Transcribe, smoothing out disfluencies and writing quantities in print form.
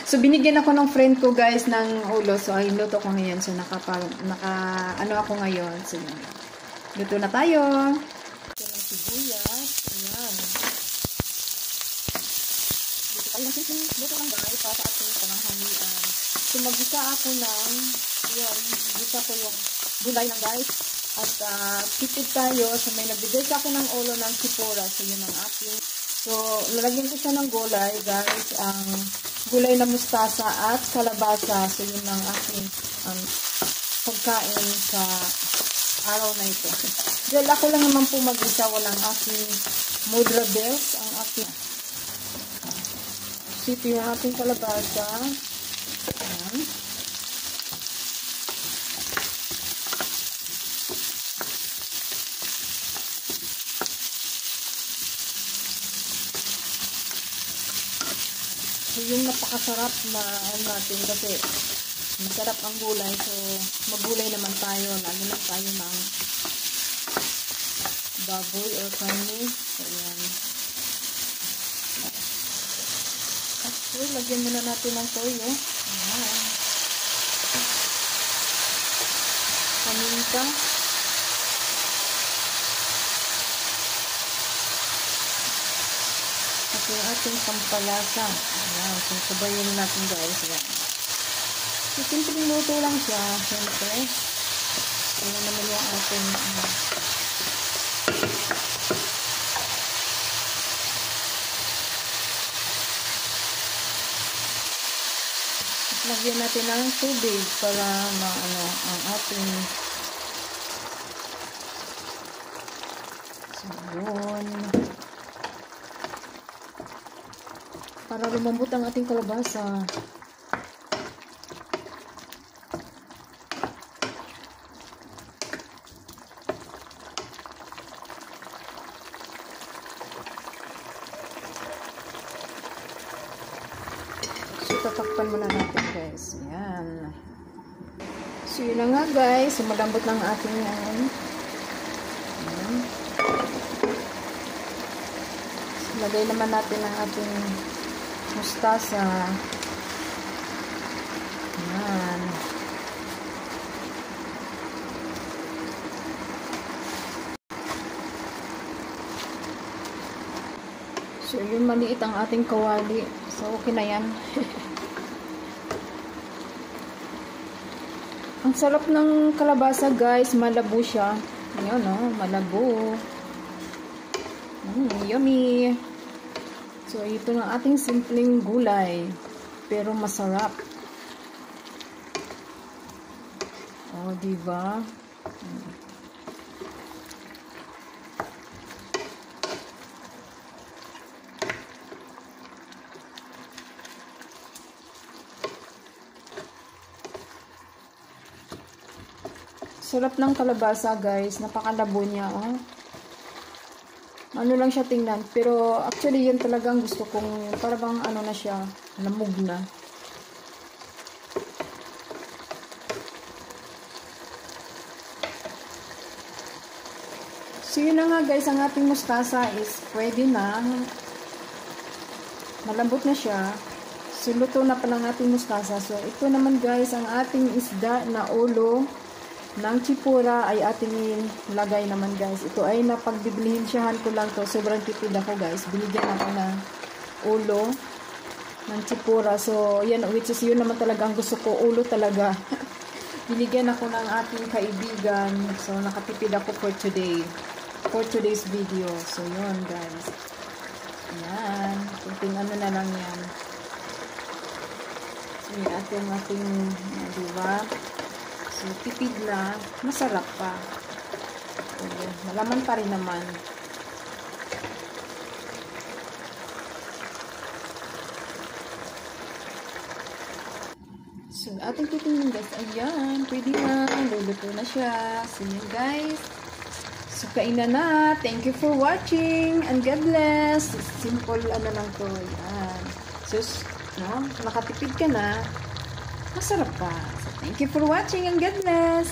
So, binigyan ako ng friend ko, guys, ng ulo. So, ay, luto ko ngayon. So, ano ako ngayon. So, luto na tayo. Ito ng sibuyas. Ayan. Dito tayo lang. Luto lang, guys, para ating pananghalian. So, mag-isa ako ng, ayan, mag-isa ko yung gulay lang, guys. At, tipid tayo. So, may nagbigay sa ako ng ulo ng sipura. So, yun ang aking. So, lalagyan ko siya ng gulay, guys. Ang gulay na mustasa at kalabasa. So, yun ang aking pagkain sa araw na ito. Dahil ako lang naman po mag-isa. Walang aking mudra bells. Ang aking sito yung ating kalabasa. Ayan. So, yung napakasarap na natin kasi masarap ang gulay. So, magulay naman tayo. Lalo lang tayo ng baboy or karne. So, yan. So, lagyan muna natin ng toyo. Ayan. Paminta. Yung ating pampalasa. Ayan. So, sabayin natin, guys. Ayan. So, simpleng luto lang siya. Siyempre. Ayan naman yung ating lagyan natin ng tubig para maano ang ating sabon. Para lumambot ang ating kalabasa. So, tatakpan muna natin, guys. Yan. So, yun na nga, guys. So, malambot ng ating yan. Yan. So, lagay naman natin ang ating mustasa. Ayan. So, yun, maliit ang ating kawali. So, okay na yan. Ang sarap ng kalabasa, guys. Malabo siya. Ayan, oh, malabo. Yummy. So, ito na ating simpleng gulay. Pero masarap. Oh, diba? Sarap ng kalabasa, guys. Napakalabo niya, oh. Ano lang siya tingnan. Pero, actually, yun talagang gusto kong, para bang ano na siya, lamog na. So, yun na nga, guys. Ang ating mustasa is pwede na. Malambot na siya. So, luto na pala ang ating mustasa. So, ito naman, guys, ang ating isda na ulo ng chipura ay ating lagay naman, guys. Ito ay napagbibilihinsyahan ko lang to. Sobrang tipid ako, guys. Binigyan ako ng ulo ng chipura. So, yan, which is yun naman talaga ang gusto ko. Ulo talaga. Binigyan ako ng ating kaibigan. So, nakatipid ako for today. For today's video. So, yun, guys. Yan. Kunting ano na lang yan. So, yung ating diba? So, tipid na, masarap pa. So, malaman pa rin naman. So, ating titingnan, guys. Ayan, pwede na. Luluto na siya. So, yun, guys. So, kainan na. Thank you for watching. And God bless. Simple, ano lang to. Ayan. So, no, nakatipid ka na. Masarap pa. So, thank you for watching and God bless.